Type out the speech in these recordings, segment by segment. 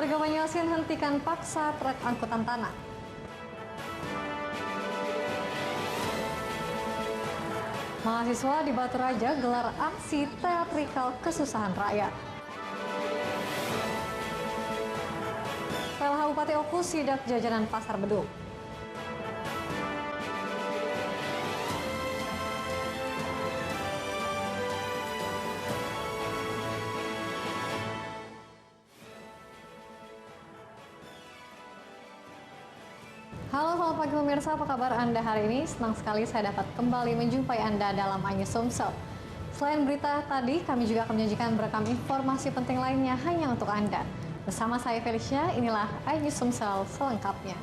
Warga Banyuasin hentikan paksa truk angkutan tanah. Mahasiswa di Batu Raja gelar aksi teatrikal kesusahan rakyat. PLH Bupati Oku sidak jajanan Pasar Beduk. Halo, selamat pagi pemirsa, apa kabar Anda hari ini? Senang sekali saya dapat kembali menjumpai Anda dalam Anyus Sumsel. Selain berita tadi, kami juga akan menyajikan berekam informasi penting lainnya hanya untuk Anda. Bersama saya Felicia, inilah Anyus Sumsel selengkapnya.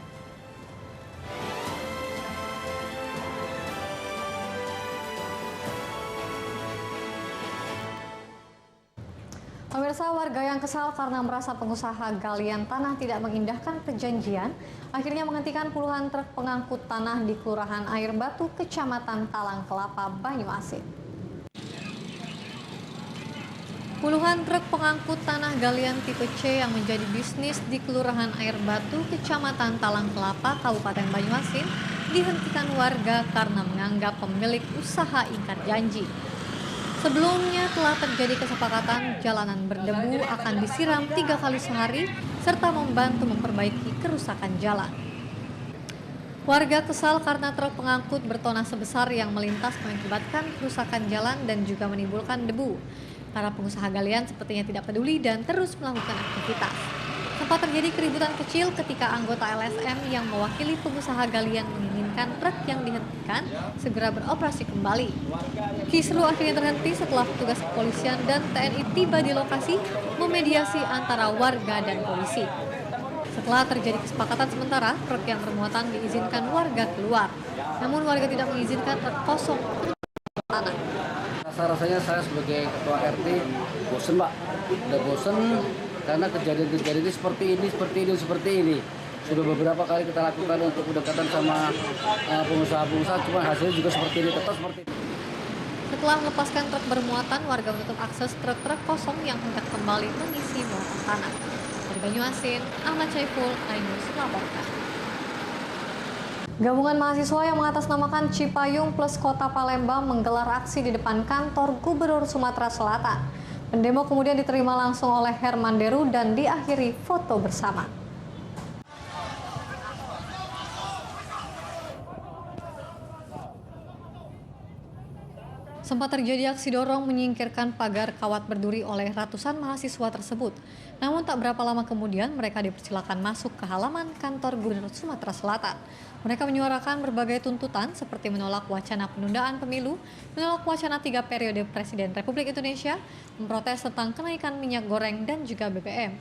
Pemirsa, warga yang kesal karena merasa pengusaha galian tanah tidak mengindahkan perjanjian, akhirnya menghentikan puluhan truk pengangkut tanah di Kelurahan Air Batu, Kecamatan Talang Kelapa, Banyuasin. Puluhan truk pengangkut tanah galian tipe C yang menjadi bisnis di Kelurahan Air Batu, Kecamatan Talang Kelapa, Kabupaten Banyuasin, dihentikan warga karena menganggap pemilik usaha ingkar janji. Sebelumnya telah terjadi kesepakatan jalanan berdebu akan disiram 3 kali sehari serta membantu memperbaiki kerusakan jalan. Warga kesal karena truk pengangkut bertona sebesar yang melintas mengakibatkan kerusakan jalan dan juga menimbulkan debu. Para pengusaha galian sepertinya tidak peduli dan terus melakukan aktivitas. Sempat terjadi keributan kecil ketika anggota LSM yang mewakili pengusaha galian menginginkan truk yang dihentikan segera beroperasi kembali. Kisru akhirnya terhenti setelah petugas kepolisian dan TNI tiba di lokasi memediasi antara warga dan polisi. Setelah terjadi kesepakatan sementara, truk yang bermuatan diizinkan warga keluar. Namun warga tidak mengizinkan truk kosong tanah. Rasanya saya sebagai ketua RT bosen, Pak. Udah bosen karena kejadian-kejadian ini seperti ini. Sudah beberapa kali kita lakukan untuk pendekatan sama pengusaha-pengusaha, cuma hasilnya juga seperti ini, tetap seperti ini. Setelah melepaskan truk bermuatan, warga menutup akses truk-truk kosong yang hendak kembali mengisi muatan tanah. Dari Banyuasin, Ahmad Syaiful, Ainus melaporkan. Gabungan mahasiswa yang mengatasnamakan Cipayung plus Kota Palembang menggelar aksi di depan kantor Gubernur Sumatera Selatan. Pendemo kemudian diterima langsung oleh Herman Deru dan diakhiri foto bersama. Sempat terjadi aksi dorong menyingkirkan pagar kawat berduri oleh ratusan mahasiswa tersebut. Namun tak berapa lama kemudian mereka dipersilakan masuk ke halaman kantor Gubernur Sumatera Selatan. Mereka menyuarakan berbagai tuntutan seperti menolak wacana penundaan pemilu, menolak wacana 3 periode Presiden Republik Indonesia, memprotes tentang kenaikan minyak goreng dan juga BBM.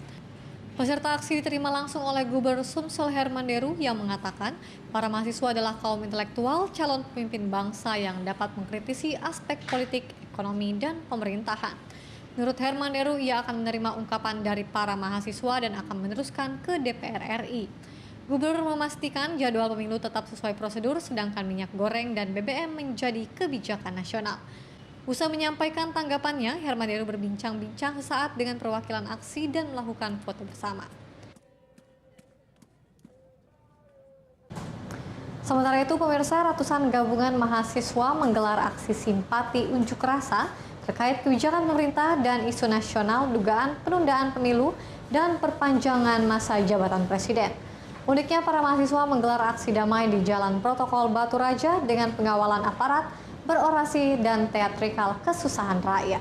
Peserta aksi diterima langsung oleh Gubernur Sumsel Herman Deru yang mengatakan para mahasiswa adalah kaum intelektual calon pemimpin bangsa yang dapat mengkritisi aspek politik, ekonomi, dan pemerintahan. Menurut Herman Deru, ia akan menerima ungkapan dari para mahasiswa dan akan meneruskan ke DPR RI. Gubernur memastikan jadwal pemilu tetap sesuai prosedur, sedangkan minyak goreng dan BBM menjadi kebijakan nasional. Usai menyampaikan tanggapannya, Herman Deru berbincang-bincang sesaat dengan perwakilan aksi dan melakukan foto bersama. Sementara itu, pemirsa, ratusan gabungan mahasiswa menggelar aksi simpati unjuk rasa terkait kebijakan pemerintah dan isu nasional dugaan penundaan pemilu dan perpanjangan masa jabatan presiden. Uniknya, para mahasiswa menggelar aksi damai di Jalan Protokol Batu Raja dengan pengawalan aparat, berorasi, dan teatrikal kesusahan rakyat.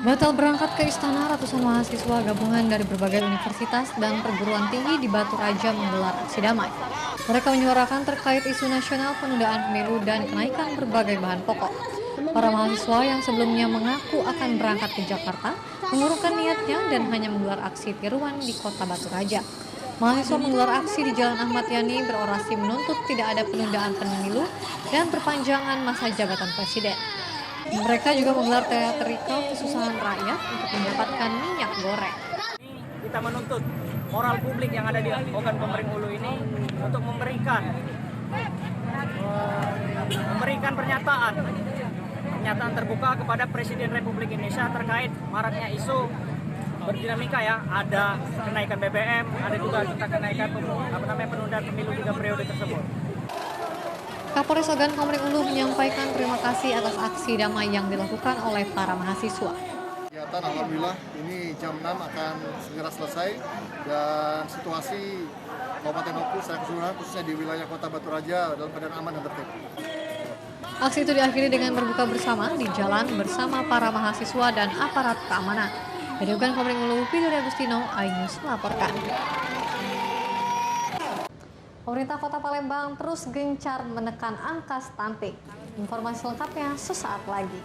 Batal berangkat ke istana, ratusan mahasiswa gabungan dari berbagai universitas dan perguruan tinggi di Batu Raja menggelar aksi damai. Mereka menyuarakan terkait isu nasional penundaan pemilu dan kenaikan berbagai bahan pokok. Para mahasiswa yang sebelumnya mengaku akan berangkat ke Jakarta mengurungkan niatnya dan hanya menggelar aksi tiruan di Kota Batu Raja. Mahasiswa menggelar aksi di Jalan Ahmad Yani berorasi menuntut tidak ada penundaan pemilu dan perpanjangan masa jabatan presiden. Mereka juga menggelar teatrikal kesusahan rakyat untuk mendapatkan minyak goreng. Kita menuntut moral publik yang ada di Ogan Komering Ulu ini untuk memberikan pernyataan terbuka kepada Presiden Republik Indonesia terkait maraknya isu berdinamika ya. Ada kenaikan BBM, ada juga kita kenaikan penundaan pemilu 3 periode tersebut. Kapolres Ogan Komering Ulu menyampaikan terima kasih atas aksi damai yang dilakukan oleh para mahasiswa. Kegiatan alhamdulillah ini jam 6 akan segera selesai dan situasi Kabupaten Oku secara keseluruhan khususnya di wilayah Kota Batu Raja dalam keadaan aman dan tertib. Aksi itu diakhiri dengan berbuka bersama di jalan bersama para mahasiswa dan aparat keamanan. Dari Ogan Komering Ulu, Fidori Agustino, iNews melaporkan. Pemerintah Kota Palembang terus gencar menekan angka stunting. Informasi lengkapnya sesaat lagi.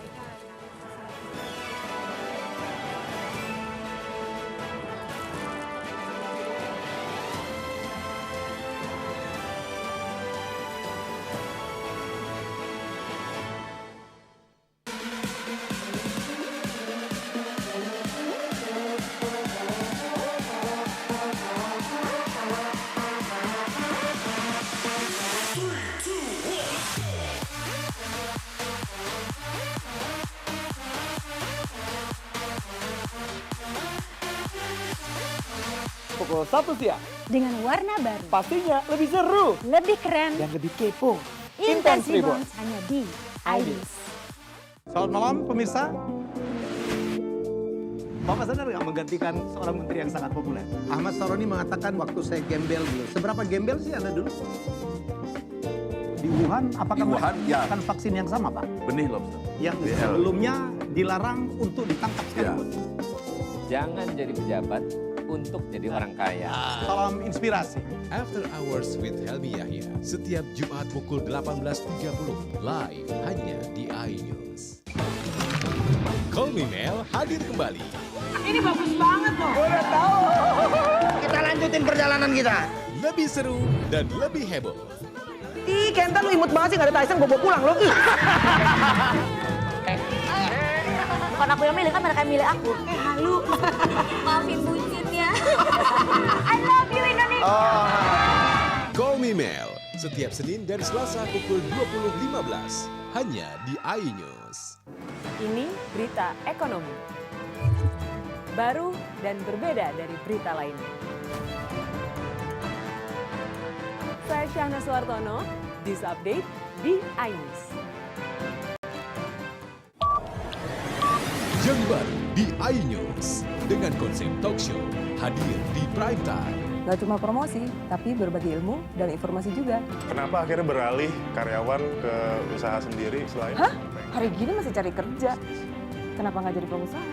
Pukul 1 siang. Dengan warna baru, Pastinya lebih seru lebih keren, dan lebih kepo. Intense Intense Reborn hanya di iNews. Selamat malam pemirsa. Bapak sadar nggak menggantikan seorang menteri yang sangat populer? Ahmad Saroni mengatakan waktu saya gembel dulu. Seberapa gembel sih Anda dulu? Di Wuhan, apakah Di Wuhan, ya. menggunakan vaksin yang sama, Pak? Benih lobster. Yang BL. sebelumnya dilarang untuk ditangkap sekalipun. Jangan jadi pejabat untuk jadi orang kaya. Salam inspirasi. After Hours with Helmi Yahya, setiap Jumat pukul 18.30, live hanya di iNews. Call Me Mel hadir kembali. Ini bagus banget loh. Kita lanjutin perjalanan kita. Lebih seru dan lebih heboh. Ih, Kenta lu imut banget sih, gak ada Tyson, gue bawa pulang loh. Bukan aku yang milih, kan mereka yang milih aku. Halu. Maafin buncit ya. I love you Indonesia. Call Me Mel, setiap Senin dan Selasa pukul 20.15, hanya di iNews. Ini berita ekonomi. Baru dan berbeda dari berita lainnya. Saya Syahna Suartono, This Update di iNews. Yang baru di iNews dengan konsep talk show hadir di prime time. Gak cuma promosi, tapi berbagi ilmu dan informasi juga. Kenapa akhirnya beralih karyawan ke usaha sendiri selain? Hah? Hari gini masih cari kerja. Kenapa nggak jadi pengusaha?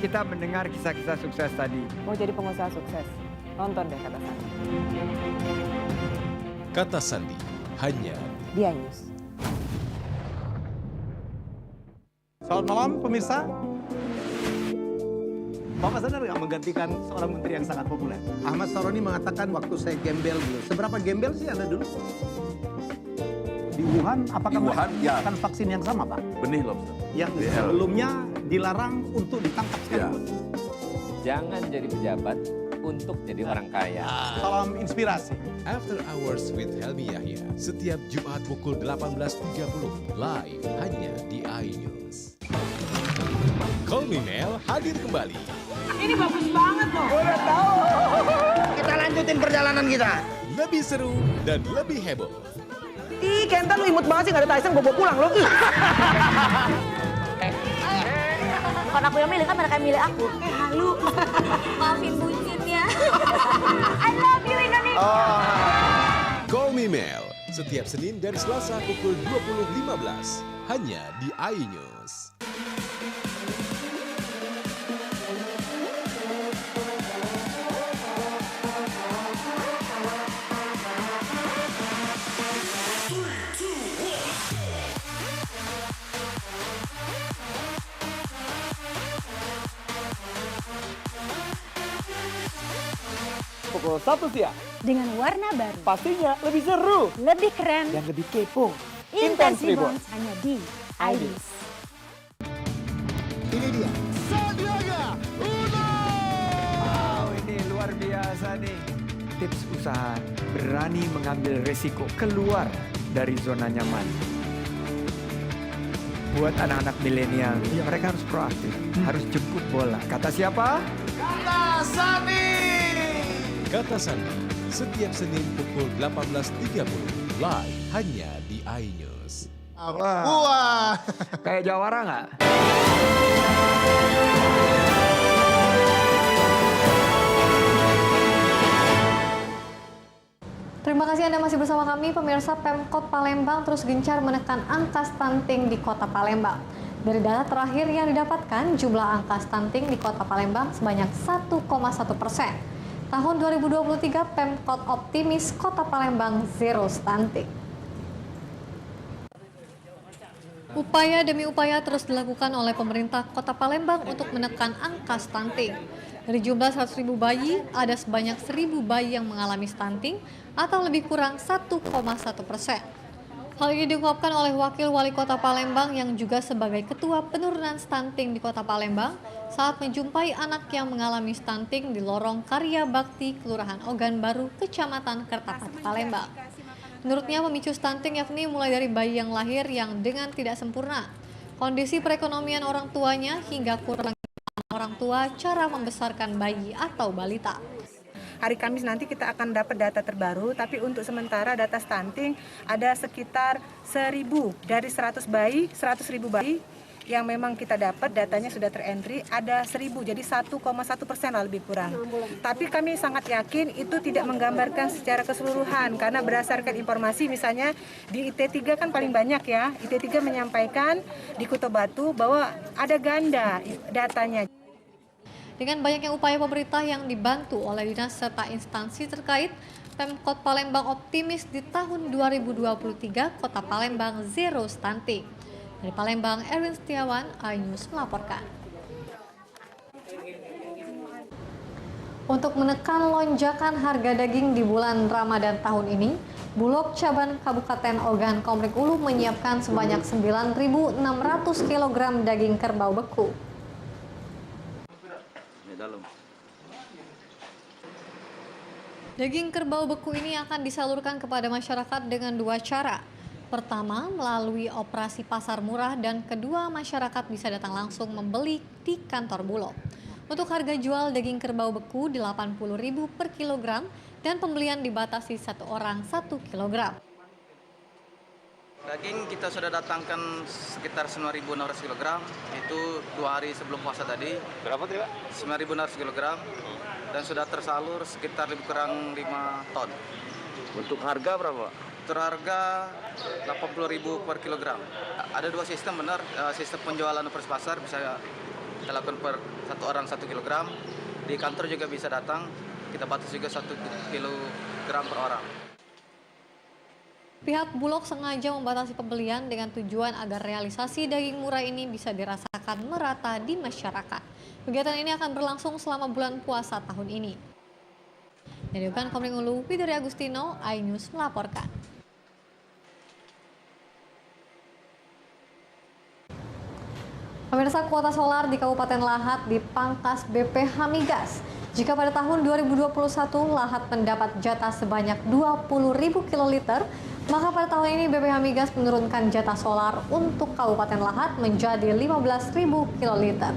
Kita mendengar kisah-kisah sukses tadi. Mau jadi pengusaha sukses? Nonton deh Kata Sandi. Kata Sandi, hanya di iNews. Selamat malam pemirsa. Bapak sadar nggak menggantikan seorang menteri yang sangat populer? Ahmad Saroni mengatakan waktu saya gembel dulu. Seberapa gembel sih Anda dulu? Di Wuhan, apakah Di Wuhan, ya. menggunakan vaksin yang sama, Pak? Benih lobster. Yang BL. sebelumnya dilarang untuk ditangkap sekalipun. Jangan jadi pejabat untuk jadi orang kaya. Salam inspirasi. After Hours with Helmi Yahya, setiap Jumat pukul 18.30, live hanya di iNews. Call Me Mel hadir kembali. Ini bagus banget loh. Kita lanjutin perjalanan kita. Lebih seru dan lebih heboh. Ih, Kenta lu imut banget sih, gak ada Tyson, gue bawa pulang loh. Bukan aku yang milih, kan mereka yang milih aku. Halu. Maafin buncit ya. I love you Indonesia. Call Me Mel, setiap Senin dan Selasa pukul 20.15, hanya di iNews. Pukul 1 siang. Dengan warna baru, Pastinya lebih seru lebih keren, dan lebih kepo. Intense Reborn Reborn hanya di iNews. Ini dia. Sandiaga Uno. Wow, ini luar biasa nih. Tips usaha, berani mengambil resiko, keluar dari zona nyaman. buat anak-anak milenial. Ya, mereka harus proaktif, harus jemput bola. Kata siapa? Kata Sandi. Kata Sandi, setiap Senin pukul 18.30 live hanya di iNews. Wah. Kayak jawara nggak? Terima kasih Anda masih bersama kami, pemirsa. Pemkot Palembang terus gencar menekan angka stunting di Kota Palembang. Dari data terakhir yang didapatkan, jumlah angka stunting di Kota Palembang sebanyak 1,1%. Tahun 2023, Pemkot optimis Kota Palembang zero stunting. Upaya demi upaya terus dilakukan oleh pemerintah Kota Palembang untuk menekan angka stunting. Dari jumlah 100.000 bayi, ada sebanyak 1.000 bayi yang mengalami stunting atau lebih kurang 1,1%. Hal ini diungkapkan oleh Wakil Wali Kota Palembang yang juga sebagai Ketua Penurunan Stunting di Kota Palembang saat menjumpai anak yang mengalami stunting di lorong Karya Bakti, Kelurahan Ogan Baru, Kecamatan Kertapati, Palembang. Menurutnya pemicu stunting yakni mulai dari bayi yang lahir yang dengan tidak sempurna, kondisi perekonomian orang tuanya hingga kurang orang tua cara membesarkan bayi atau balita. Hari Kamis nanti kita akan dapat data terbaru, tapi untuk sementara data stunting ada sekitar 1.000 dari 100.000 bayi yang memang kita dapat datanya sudah terentry ada 1.000, jadi 1,1% lah lebih kurang. Tapi kami sangat yakin itu tidak menggambarkan secara keseluruhan karena berdasarkan informasi misalnya di IT3 kan paling banyak ya, IT3 menyampaikan di Kuto Batu bahwa ada ganda datanya. Dengan banyaknya upaya pemerintah yang dibantu oleh dinas serta instansi terkait, Pemkot Palembang optimis di tahun 2023 Kota Palembang zero stunting. Dari Palembang, Erwin Setiawan, iNews melaporkan. Untuk menekan lonjakan harga daging di bulan Ramadan tahun ini, Bulog Caban Kabupaten Ogan Komering Ulu menyiapkan sebanyak 9.600 kg daging kerbau beku. Daging kerbau beku ini akan disalurkan kepada masyarakat dengan dua cara. Pertama, melalui operasi pasar murah, dan kedua, masyarakat bisa datang langsung membeli di kantor Bulog. Untuk harga jual daging kerbau beku Rp80.000 per kilogram dan pembelian dibatasi 1 orang 1 kilogram. Daging kita sudah datangkan sekitar 9.600 kg, itu 2 hari sebelum puasa tadi. Berapa tuh, Pak? 9.600 kg dan sudah tersalur sekitar lebih kurang 5 ton. Untuk harga berapa? Untuk harga 80.000 per kilogram. Ada dua sistem benar, sistem penjualan operasi pasar bisa kita lakukan per 1 orang 1 kilogram. Di kantor juga bisa datang, kita batasi juga 1 kilogram per orang. Pihak Bulog sengaja membatasi pembelian dengan tujuan agar realisasi daging murah ini bisa dirasakan merata di masyarakat. Kegiatan ini akan berlangsung selama bulan puasa tahun ini. Dari Ogan Komering Ulu, Widori Agustino, iNews melaporkan. Pemirsa, kuota solar di Kabupaten Lahat dipangkas BPH Migas. Jika pada tahun 2021 Lahat mendapat jatah sebanyak 20.000 kiloliter, maka pada tahun ini BPH Migas menurunkan jatah solar untuk Kabupaten Lahat menjadi 15.000 kiloliter.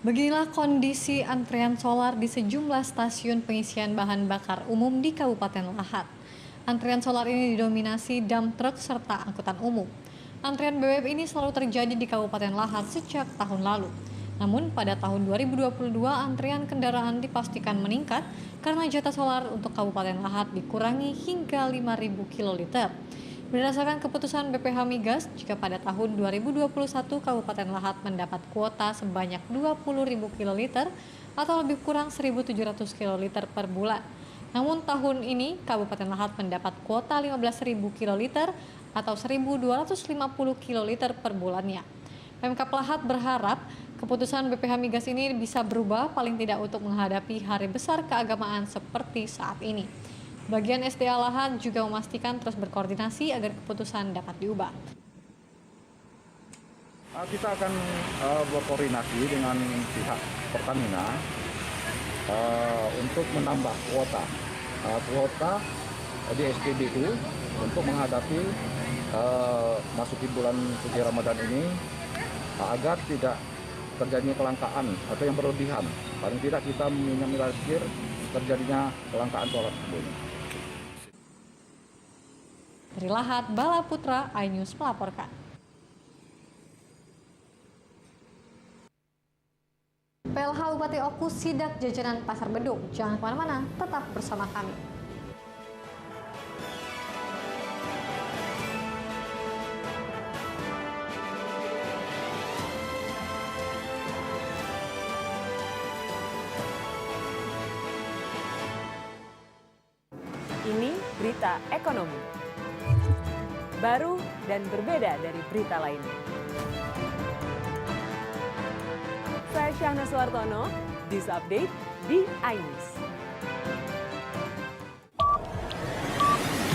Beginilah kondisi antrean solar di sejumlah stasiun pengisian bahan bakar umum di Kabupaten Lahat. Antrean solar ini didominasi dump truk serta angkutan umum. Antrean BBM ini selalu terjadi di Kabupaten Lahat sejak tahun lalu. Namun pada tahun 2022 antrean kendaraan dipastikan meningkat karena jatah solar untuk Kabupaten Lahat dikurangi hingga 5.000 kiloliter. Berdasarkan keputusan BPH Migas, jika pada tahun 2021 Kabupaten Lahat mendapat kuota sebanyak 20.000 kiloliter atau lebih kurang 1.700 kiloliter per bulan. Namun tahun ini Kabupaten Lahat mendapat kuota 15.000 kiloliter atau 1.250 kiloliter per bulannya. Pemkab Lahat berharap keputusan BPH Migas ini bisa berubah paling tidak untuk menghadapi hari besar keagamaan seperti saat ini. Bagian SDA Lahat juga memastikan terus berkoordinasi agar keputusan dapat diubah. Kita akan berkoordinasi dengan pihak Pertamina untuk menambah kuota kuota di SPBU untuk menghadapi masuki bulan suci Ramadan ini agar tidak terjadinya kelangkaan atau yang berlebihan. Paling tidak kita meminimalisir terjadinya kelangkaan solar tersebut. Dari Lahat, Bala Putra, iNews melaporkan. PLH Bupati Oku sidak jajanan Pasar Beduk. Jangan kemana-mana, tetap bersama kami. Ini berita ekonomi. Baru dan berbeda dari berita lainnya. Saya Syahna Suartono, This Update di iNews.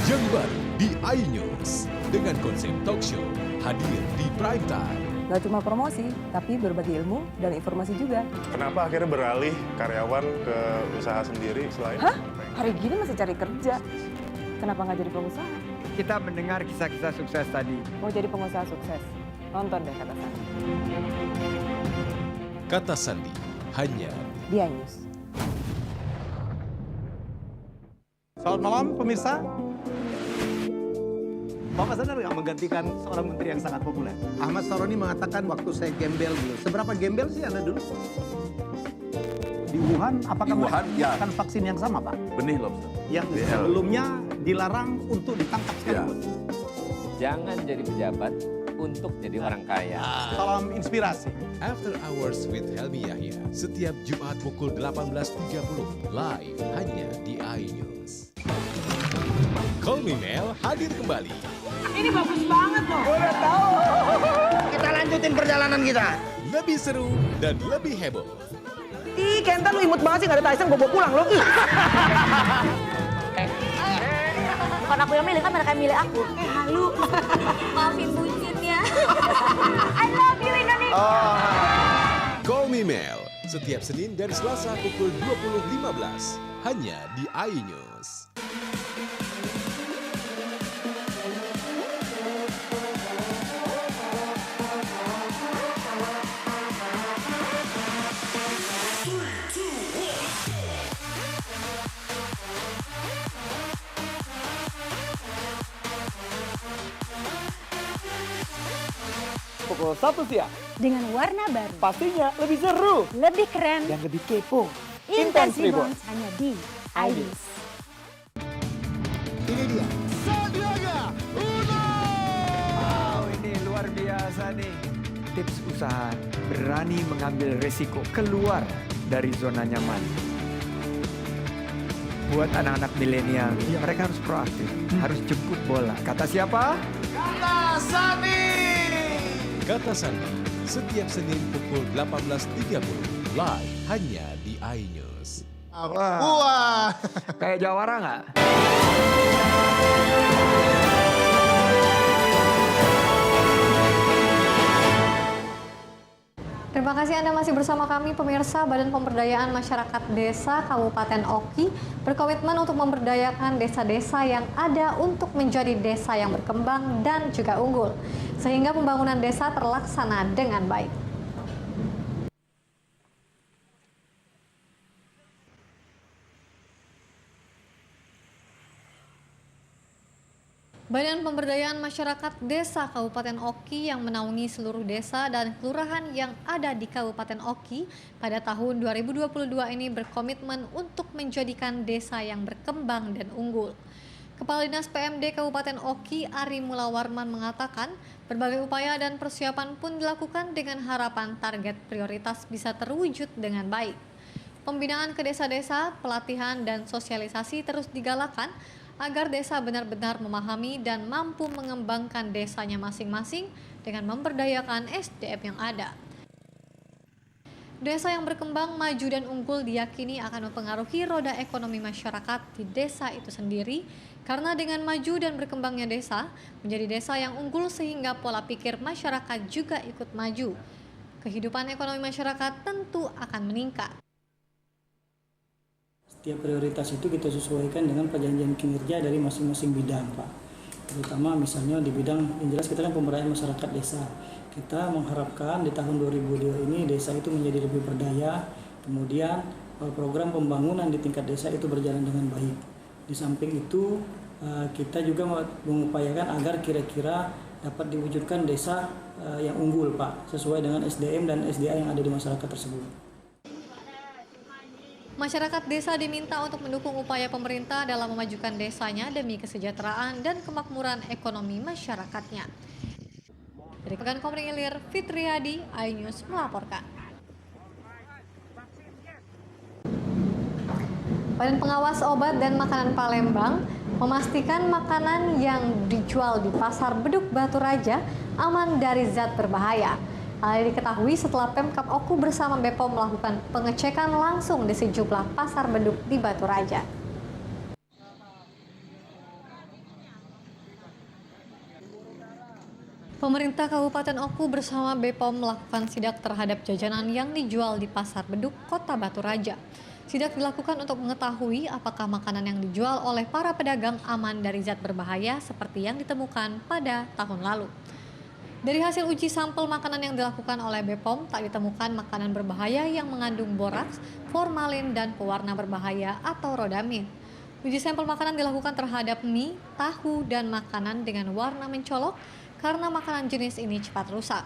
Yang baru di iNews dengan konsep talk show hadir di prime time. Gak cuma promosi, tapi berbagi ilmu dan informasi juga. Kenapa akhirnya beralih karyawan ke usaha sendiri selain? Hah? Hari gini masih cari kerja. Kenapa nggak jadi pengusaha? Kita mendengar kisah-kisah sukses tadi. Mau jadi pengusaha sukses? Nonton deh Kata Sandi. Kata Sandi hanya Di iNews. Selamat malam pemirsa. Bapak sadar nggak menggantikan seorang menteri yang sangat populer? Ahmad Saroni mengatakan waktu saya gembel dulu. Seberapa gembel sih Anda dulu? Di Wuhan, apakah menggunakan vaksin yang sama, Pak? Benih lobster. Yang sebelumnya dilarang untuk ditangkap sekaligus. Jangan jadi pejabat untuk jadi orang kaya. Salam inspirasi. After Hours with Helmi Yahya setiap Jumat pukul 18.30 live hanya di iNews. Call Me Mel hadir kembali. Ini bagus banget loh. Udah tahu. Kita lanjutin perjalanan kita. Lebih seru dan lebih heboh. Ih, Kenta lu imut banget sih, gak ada Tyson, gue bawa pulang lo. Bukan aku yang milih, kan mereka yang milih aku. Halu. Maafin bucinnya. I love you Indonesia. Call Me Mel setiap Senin dan Selasa pukul 20.15 hanya di iNews. Pukul 1 siang. Dengan warna baru. Pastinya lebih seru. Lebih keren. Dan lebih kepo. Intense Reborns hanya di iNews. Ini dia, Sandiaga Uno. Wow, ini luar biasa nih. Tips usaha berani mengambil resiko keluar dari zona nyaman. Buat anak-anak milenial, mereka harus proaktif, harus jemput bola. Kata siapa? Kata Sandi. Kata Sandi setiap Senin pukul 18.30 live hanya di iNews. Wah. Kayak Jawara nggak? Terima kasih Anda masih bersama kami pemirsa. Badan Pemberdayaan Masyarakat Desa Kabupaten Oki berkomitmen untuk memberdayakan desa-desa yang ada untuk menjadi desa yang berkembang dan juga unggul, sehingga pembangunan desa terlaksana dengan baik. Badan Pemberdayaan Masyarakat Desa Kabupaten Oki yang menaungi seluruh desa dan kelurahan yang ada di Kabupaten Oki pada tahun 2022 ini berkomitmen untuk menjadikan desa yang berkembang dan unggul. Kepala Dinas PMD Kabupaten Oki, Ari Mulawarman mengatakan, berbagai upaya dan persiapan pun dilakukan dengan harapan target prioritas bisa terwujud dengan baik. Pembinaan ke desa-desa, pelatihan dan sosialisasi terus digalakan agar desa benar-benar memahami dan mampu mengembangkan desanya masing-masing dengan memberdayakan SDM yang ada. Desa yang berkembang, maju dan unggul diyakini akan mempengaruhi roda ekonomi masyarakat di desa itu sendiri, karena dengan maju dan berkembangnya desa menjadi desa yang unggul sehingga pola pikir masyarakat juga ikut maju. Kehidupan ekonomi masyarakat tentu akan meningkat. Setiap prioritas itu kita sesuaikan dengan perjanjian kinerja dari masing-masing bidang, Pak. Terutama misalnya di bidang yang jelas kita kan pemberdayaan masyarakat desa. Kita mengharapkan di tahun 2002 ini desa itu menjadi lebih berdaya, kemudian program pembangunan di tingkat desa itu berjalan dengan baik. Di samping itu kita juga mengupayakan agar kira-kira dapat diwujudkan desa yang unggul, Pak, sesuai dengan SDM dan SDA yang ada di masyarakat tersebut. Masyarakat desa diminta untuk mendukung upaya pemerintah dalam memajukan desanya demi kesejahteraan dan kemakmuran ekonomi masyarakatnya. Dari Pekan Komering Ilir, Fitriadi, iNews melaporkan. Badan Pengawas Obat dan Makanan Palembang memastikan makanan yang dijual di Pasar Beduk Batu Raja aman dari zat berbahaya. Hal ini diketahui setelah Pemkab Oku bersama BPOM melakukan pengecekan langsung di sejumlah pasar beduk di Batu Raja. Pemerintah Kabupaten Oku bersama BPOM melakukan sidak terhadap jajanan yang dijual di Pasar Beduk, Kota Batu Raja. Sidak dilakukan untuk mengetahui apakah makanan yang dijual oleh para pedagang aman dari zat berbahaya seperti yang ditemukan pada tahun lalu. Dari hasil uji sampel makanan yang dilakukan oleh BPOM, tak ditemukan makanan berbahaya yang mengandung boraks, formalin, dan pewarna berbahaya atau rodamin. Uji sampel makanan dilakukan terhadap mie, tahu, dan makanan dengan warna mencolok karena makanan jenis ini cepat rusak.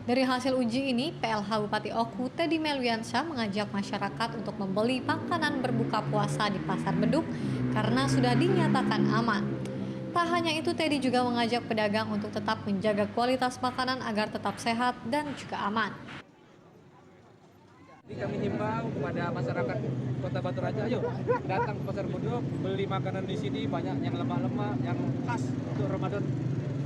Dari hasil uji ini, PLH Bupati Oku Teddy Melwiansyah mengajak masyarakat untuk membeli makanan berbuka puasa di Pasar Beduk karena sudah dinyatakan aman. Tak hanya itu, Teddy juga mengajak pedagang untuk tetap menjaga kualitas makanan agar tetap sehat dan juga aman. Jadi kami himbau kepada masyarakat Kota Batu Raja, ayo datang ke Pasar Beduk, beli makanan di sini banyak yang lemak-lemak, yang khas untuk Ramadan.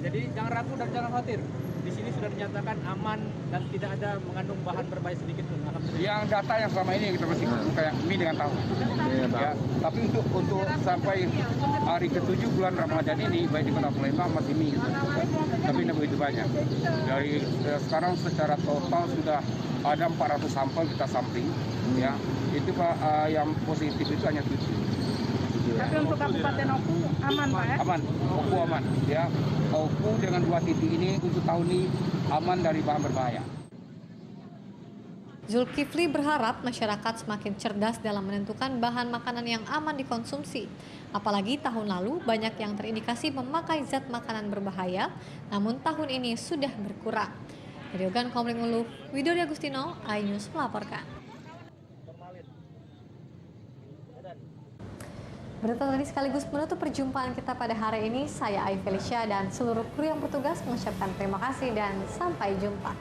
Jadi jangan ragu dan jangan khawatir. Di sini sudah dinyatakan aman dan tidak ada mengandung bahan berbahaya sedikit pun. Yang data yang selama ini kita masih kayak mie dengan tahu. Ya, tapi untuk sampai hari ke-7 bulan Ramadan ini baik di Kota Palembang masih mie gitu. Tapi tidak begitu banyak. Dari sekarang secara total sudah ada 400 sampel kita sampling. Ya, itu Pak yang positif itu hanya 7. Tapi untuk Kabupaten Oku aman, Pak ya? Aman, Oku aman. Ya, Oku dengan 2 titik ini untuk tahun ini aman dari bahan berbahaya. Zulkifli berharap masyarakat semakin cerdas dalam menentukan bahan makanan yang aman dikonsumsi. Apalagi tahun lalu banyak yang terindikasi memakai zat makanan berbahaya, namun tahun ini sudah berkurang. Dari Pekan Komering Ulu, Widodo Agustino, iNews melaporkan. Berita tadi sekaligus menutup perjumpaan kita pada hari ini. Saya Ai Felicia dan seluruh kru yang bertugas mengucapkan terima kasih dan sampai jumpa.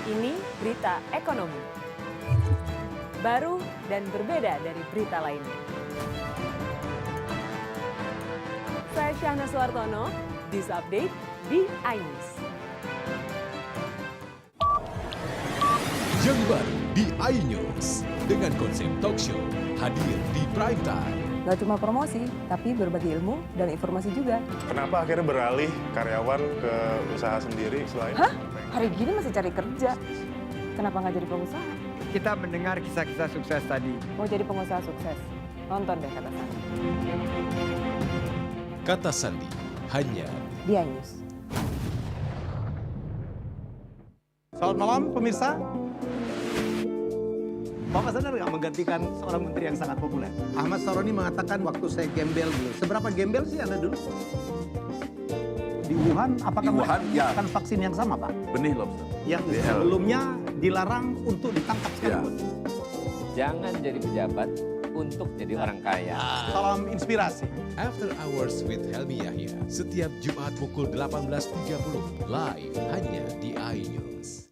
Ini berita ekonomi. Baru dan berbeda dari berita lainnya. Saya Syahna Suartono, This Update di iNews. Yang baru di iNews dengan konsep talk show hadir di prime time. Gak cuma promosi, tapi berbagi ilmu dan informasi juga. Kenapa akhirnya beralih karyawan ke usaha sendiri selain? Hah? Hari gini masih cari kerja. Kenapa nggak jadi pengusaha? Kita mendengar kisah-kisah sukses tadi. Mau jadi pengusaha sukses? Nonton deh Kata Sandi. Kata Sandi hanya di iNews. Selamat malam pemirsa. Bapak sadar nggak menggantikan seorang menteri yang sangat populer? Ahmad Saroni mengatakan waktu saya gembel dulu. Seberapa gembel sih Anda dulu? Di Wuhan, apakah menggunakan vaksin yang sama, Pak? Benih lobster. Yang sebelumnya dilarang untuk ditangkap sekalipun. Jangan jadi pejabat untuk jadi orang kaya. Salam inspirasi. After Hours with Helmi Yahya setiap Jumat pukul 18.30 live hanya di iNews.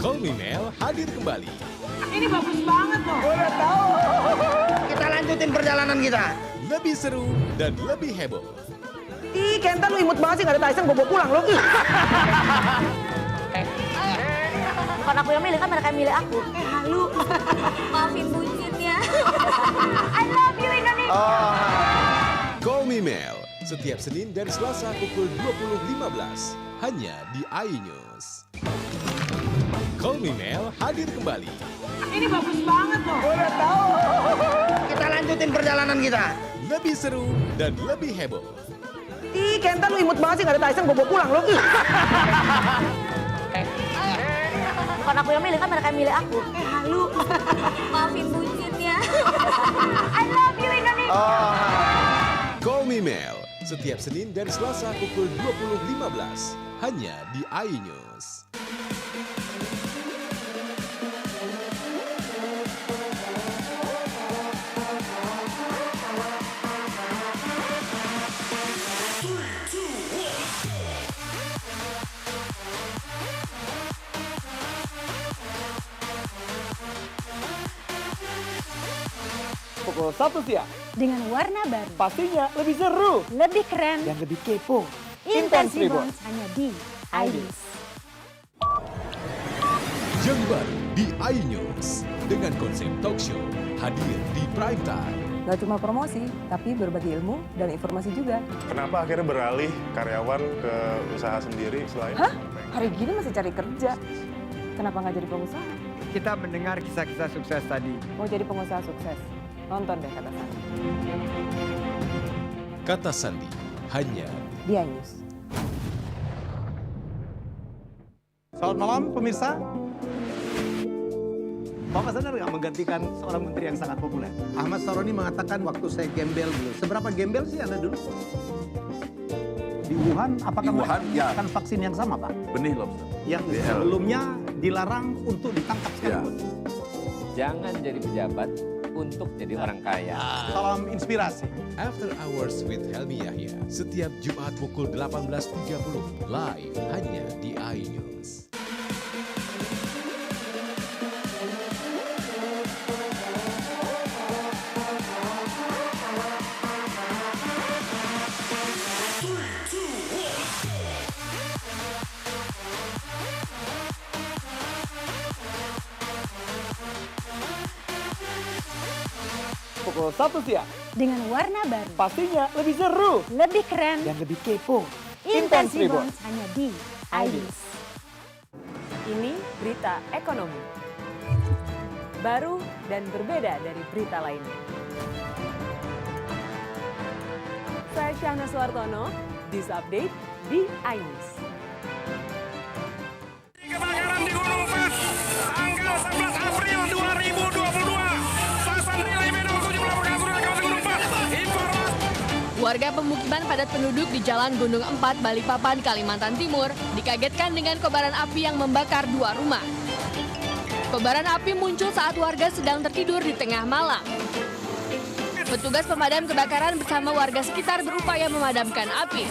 Kolonel hadir kembali. Ini bagus banget loh. Udah tahu. Kita lanjut lanjutin perjalanan kita. Lebih seru dan lebih heboh. Ih, Kenta lu imut banget sih, nggak ada Tyson, gue bawa pulang lo. Bukan aku yang milih, kan mereka yang milih aku. Halu. Maafin bucinnya. I love you Indonesia. Call Me Mel, setiap Senin dan Selasa pukul 20.15 hanya di iNews. Call Me Mel hadir kembali. Ini bagus banget loh. Udah tahu. Kita lanjutin perjalanan kita. Lebih seru dan lebih heboh. Ih, Kenta lu imut banget sih, nggak ada Tyson, gue bawa pulang lo. Bukan aku yang milih, kan mereka yang milih aku. Halu. Maafin bucinnya. I love you Indonesia. Call Me Mel, setiap Senin dan Selasa pukul 20.15 hanya di iNews. Pukul 1 siang. Dengan warna baru. Pastinya lebih seru. Lebih keren. Yang lebih kepo. Intense Reborns hanya di iNews. Yang baru di iNews dengan konsep talk show hadir di prime time. Gak cuma promosi, tapi berbagi ilmu dan informasi juga. Kenapa akhirnya beralih karyawan ke usaha sendiri selain? Hah? Hari gini masih cari kerja. Kenapa nggak jadi pengusaha? Kita mendengar kisah-kisah sukses tadi. Mau jadi pengusaha sukses? Nonton deh Kata Sandi. Kata Sandi hanya Di iNews. Selamat malam pemirsa. Bapak sadar nggak menggantikan seorang menteri yang sangat populer? Ahmad Saroni mengatakan waktu saya gembel dulu. Seberapa gembel sih Anda dulu? Di Wuhan, apakah menggunakan vaksin yang sama Pak? Benih lobster. Yang sebelumnya dilarang untuk ditangkap sekalipun. Jangan jadi pejabat untuk jadi orang kaya. Salam inspirasi. After Hours with Helmi Yahya setiap Jumat pukul 18.30 live hanya di iNews. Pukul 1 siang. Dengan warna baru. Pastinya lebih seru. Lebih keren. Yang lebih kepo. Intense Reborns hanya di iNews. Ini berita ekonomi. Baru dan berbeda dari berita lainnya. Saya Syahna Suartono, This Update di iNews. Kebakaran di Gunung Pas, tanggal 11 April 2022. Pasar nilai Medan 7 melaporkan surat kawasan Gunung Pas. Warga pemukiman padat penduduk di Jalan Gunung 4, Balikpapan, Kalimantan Timur dikagetkan dengan kobaran api yang membakar 2 rumah. Kobaran api muncul saat warga sedang tertidur di tengah malam. Petugas pemadam kebakaran bersama warga sekitar berupaya memadamkan api.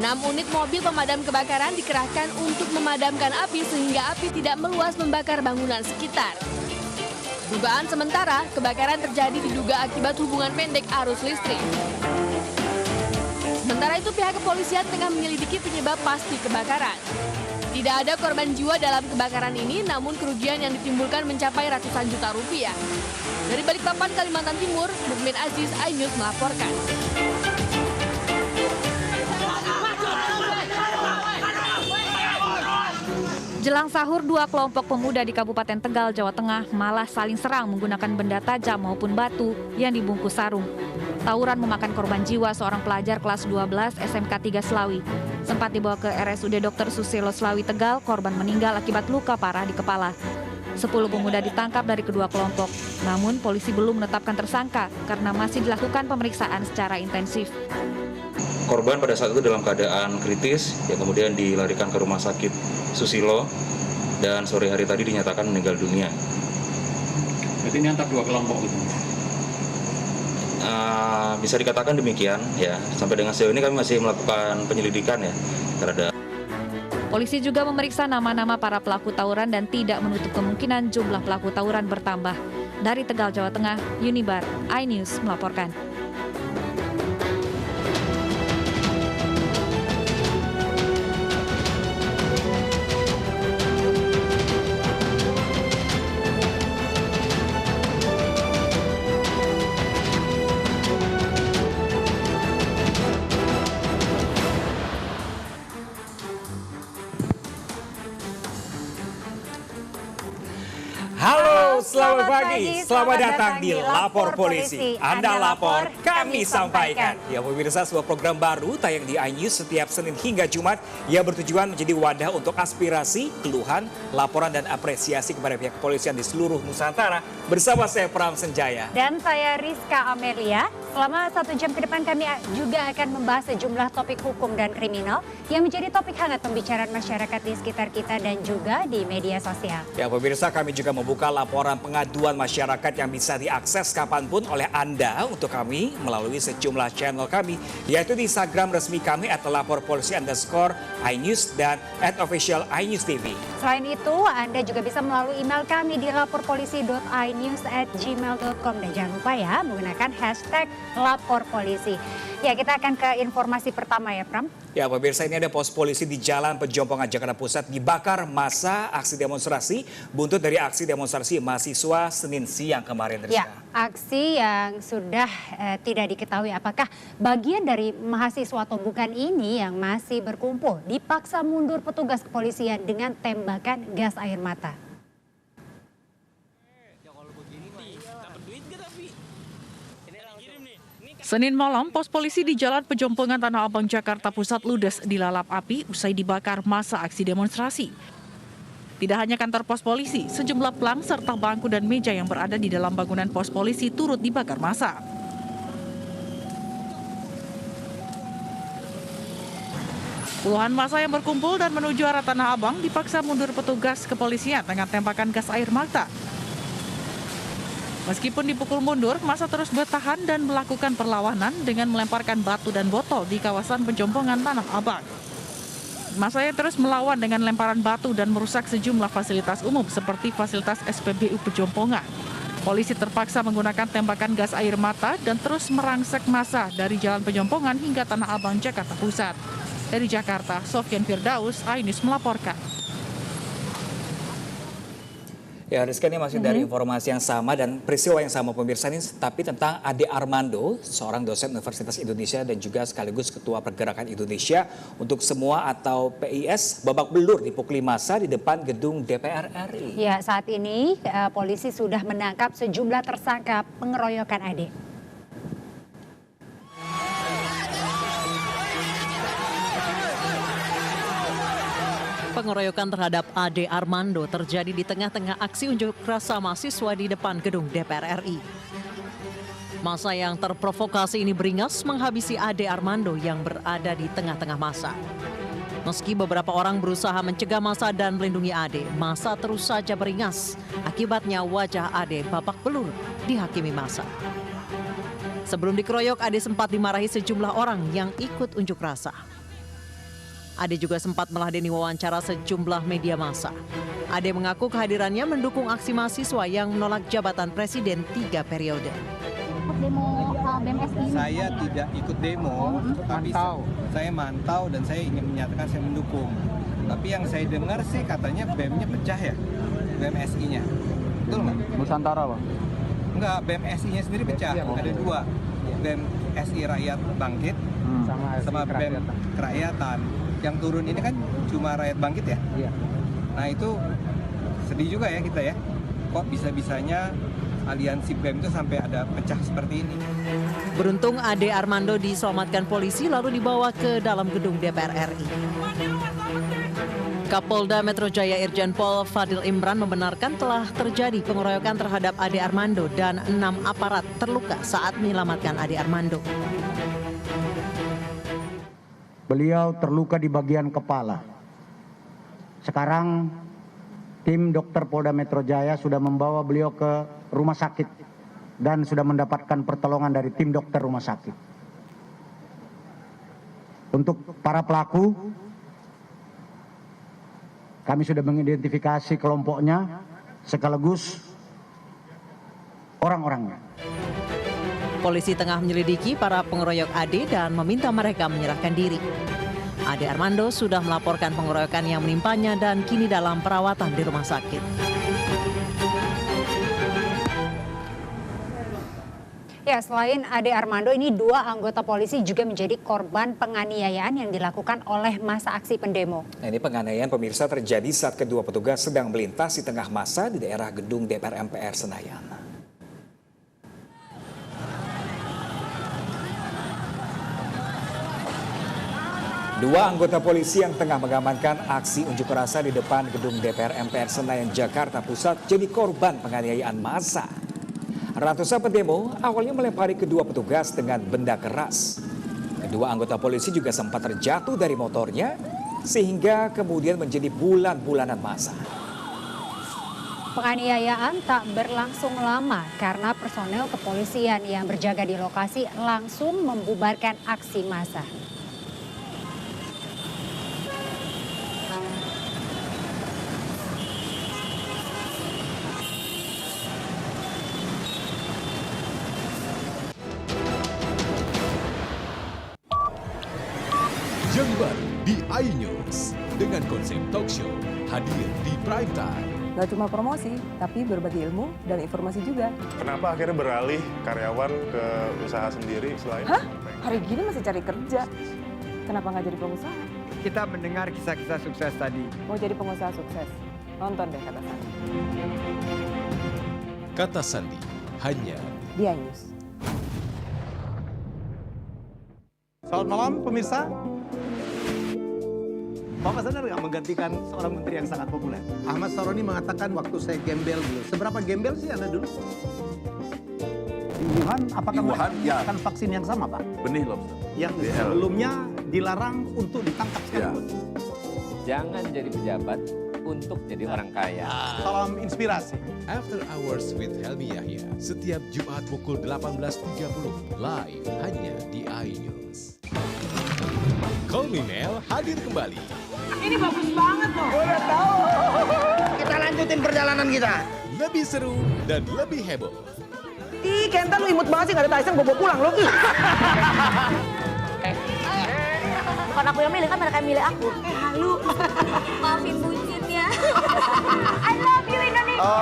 6 unit mobil pemadam kebakaran dikerahkan untuk memadamkan api sehingga api tidak meluas membakar bangunan sekitar. Dugaan sementara, kebakaran terjadi diduga akibat hubungan pendek arus listrik. Sementara itu pihak kepolisian tengah menyelidiki penyebab pasti kebakaran. Tidak ada korban jiwa dalam kebakaran ini, namun kerugian yang ditimbulkan mencapai ratusan juta rupiah. Dari Balikpapan, Kalimantan Timur, Mukmin Aziz, iNews melaporkan. Jelang sahur, 2 kelompok pemuda di Kabupaten Tegal, Jawa Tengah malah saling serang menggunakan benda tajam maupun batu yang dibungkus sarung. Tawuran memakan korban jiwa seorang pelajar kelas 12 SMK 3 Selawi. Sempat dibawa ke RSUD Dr. Susilo Selawi Tegal, korban meninggal akibat luka parah di kepala. 10 pemuda ditangkap dari kedua kelompok. Namun polisi belum menetapkan tersangka karena masih dilakukan pemeriksaan secara intensif. Korban pada saat itu dalam keadaan kritis, yang kemudian dilarikan ke rumah sakit Susilo dan sore hari tadi dinyatakan meninggal dunia. Jadi ini antara 2 kelompok gitu? Bisa dikatakan demikian ya. Sampai dengan sejauh ini kami masih melakukan penyelidikan ya terhadap. Polisi juga memeriksa nama-nama para pelaku tawuran dan tidak menutup kemungkinan jumlah pelaku tawuran bertambah. Dari Tegal, Jawa Tengah, Unibar, iNews melaporkan. Halo, selamat pagi. Selamat datang di Lapor Polisi. Anda lapor, kami sampaikan. Ya pemirsa, sebuah program baru tayang di iNews setiap Senin hingga Jumat yang bertujuan menjadi wadah untuk aspirasi, keluhan, laporan dan apresiasi kepada pihak kepolisian di seluruh Nusantara. Bersama saya Pram Senjaya. Dan saya Rizka Amelia. Selama 1 jam ke depan kami juga akan membahas sejumlah topik hukum dan kriminal yang menjadi topik hangat pembicaraan masyarakat di sekitar kita dan juga di media sosial. Ya pemirsa, kami juga membuka laporan pengaduan masyarakat yang bisa diakses kapanpun oleh Anda untuk kami melalui sejumlah channel kami, yaitu di Instagram resmi kami @laporpolisi_iNews dan @official iNews TV. Selain itu, Anda juga bisa melalui email kami di laporpolisi.inews@gmail.com dan jangan lupa ya menggunakan hashtag Lapor Polisi. Ya, kita akan ke informasi pertama ya, Pram. Ya, pemirsa, ini ada pos polisi di Jalan Pejompongan, Jakarta Pusat dibakar massa aksi demonstrasi buntut dari aksi demonstrasi mahasiswa Senin siang kemarin. Ya, aksi yang sudah tidak diketahui apakah bagian dari mahasiswa atau bukan ini yang masih berkumpul dipaksa mundur petugas kepolisian dengan tembakan gas air mata. Senin malam, pos polisi di Jalan Pejompongan Tanah Abang, Jakarta Pusat ludes dilalap api usai dibakar massa aksi demonstrasi. Tidak hanya kantor pos polisi, sejumlah pelang serta bangku dan meja yang berada di dalam bangunan pos polisi turut dibakar massa. Puluhan massa yang berkumpul dan menuju arah Tanah Abang dipaksa mundur petugas kepolisian dengan tembakan gas air mata. Meskipun dipukul mundur, massa terus bertahan dan melakukan perlawanan dengan melemparkan batu dan botol di kawasan Pejompongan Tanah Abang. Massa yang terus melawan dengan lemparan batu dan merusak sejumlah fasilitas umum seperti fasilitas SPBU Pejompongan. Polisi terpaksa menggunakan tembakan gas air mata dan terus merangsek massa dari Jalan Pejompongan hingga Tanah Abang, Jakarta Pusat. Dari Jakarta, Sofyan Firdaus, iNews melaporkan. Ya, Rizka, ini masih dari informasi yang sama dan peristiwa yang sama pemirsa ini, tapi tentang Ade Armando, seorang dosen Universitas Indonesia dan juga sekaligus Ketua Pergerakan Indonesia untuk Semua atau PIS, babak belur dipukuli massa di depan gedung DPR RI. Ya, saat ini polisi sudah menangkap sejumlah tersangka pengeroyokan Ade. Pengeroyokan terhadap Ade Armando terjadi di tengah-tengah aksi unjuk rasa mahasiswa di depan gedung DPR RI. Massa yang terprovokasi ini beringas menghabisi Ade Armando yang berada di tengah-tengah massa. Meski beberapa orang berusaha mencegah massa dan melindungi Ade, massa terus saja beringas. Akibatnya wajah Ade babak belur dihakimi massa. Sebelum dikeroyok, Ade sempat dimarahi sejumlah orang yang ikut unjuk rasa. Ade juga sempat meladeni wawancara sejumlah media massa. Ade mengaku kehadirannya mendukung aksi mahasiswa yang menolak jabatan presiden 3 periode. Demo BMSI. Saya tidak ikut demo, tapi saya mantau dan saya ingin menyatakan saya mendukung. Tapi yang saya dengar sih katanya BEM-nya pecah ya, BMSI-nya. Betul nggak? Nusantara, Bang. Enggak, BMSI-nya sendiri pecah. Ada 2, BMSI Rakyat Bangkit sama BEM Kerakyatan. Yang turun ini kan cuma Rakyat Bangkit ya? Iya. Nah itu sedih juga ya kita ya. Kok bisa-bisanya aliansi BEM itu sampai ada pecah seperti ini. Beruntung Ade Armando diselamatkan polisi lalu dibawa ke dalam gedung DPR RI. Kapolda Metro Jaya Irjen Pol Fadil Imran membenarkan telah terjadi pengeroyokan terhadap Ade Armando dan 6 aparat terluka saat menyelamatkan Ade Armando. Beliau terluka di bagian kepala. Sekarang tim dokter Polda Metro Jaya sudah membawa beliau ke rumah sakit dan sudah mendapatkan pertolongan dari tim dokter rumah sakit. Untuk para pelaku, kami sudah mengidentifikasi kelompoknya sekaligus orang-orangnya. Polisi tengah menyelidiki para pengeroyok Ade dan meminta mereka menyerahkan diri. Ade Armando sudah melaporkan pengeroyokan yang menimpanya dan kini dalam perawatan di rumah sakit. Ya, selain Ade Armando, ini 2 anggota polisi juga menjadi korban penganiayaan yang dilakukan oleh massa aksi pendemo. Nah, ini penganiayaan pemirsa terjadi saat kedua petugas sedang melintas di tengah massa di daerah gedung DPR MPR Senayan. Dua anggota polisi yang tengah mengamankan aksi unjuk rasa di depan gedung DPR MPR Senayan, Jakarta Pusat jadi korban penganiayaan massa. Ratusan pendemo awalnya melempari kedua petugas dengan benda keras. Kedua anggota polisi juga sempat terjatuh dari motornya sehingga kemudian menjadi bulan-bulanan massa. Penganiayaan tak berlangsung lama karena personel kepolisian yang berjaga di lokasi langsung membubarkan aksi massa. Yang baru di iNews dengan konsep talk show hadir di prime time. Gak cuma promosi, tapi berbagi ilmu dan informasi juga. Kenapa akhirnya beralih karyawan ke usaha sendiri selain? Hah? Hari gini masih cari kerja. Kenapa nggak jadi pengusaha? Kita mendengar kisah-kisah sukses tadi. Mau jadi pengusaha sukses? Nonton deh Kata Sandi. Kata Sandi hanya di iNews. Selamat malam pemirsa. Bapak sadar nggak menggantikan seorang menteri yang sangat populer? Ahmad Saroni mengatakan waktu saya gembel dulu. Seberapa gembel sih Anda dulu? Di Wuhan, apakah menggunakan vaksin yang sama, Pak? Benih lobster. Yang sebelumnya dilarang untuk ditangkap sekalipun. Jangan jadi pejabat untuk jadi orang kaya. Salam inspirasi. After Hours with Helmi Yahya setiap Jumat pukul 18.30 live hanya di iNews. Kolminel hadir kembali. Ini bagus banget loh. Udah tahu. Kita lanjutin perjalanan kita. Lebih seru dan lebih heboh. Ih, Kenta lu imut banget sih, gak ada Tyson, gue bawa pulang lo. Bukan aku yang milih, kan mereka yang milih aku. Halu. Maafin buncit ya. I love you Indonesia.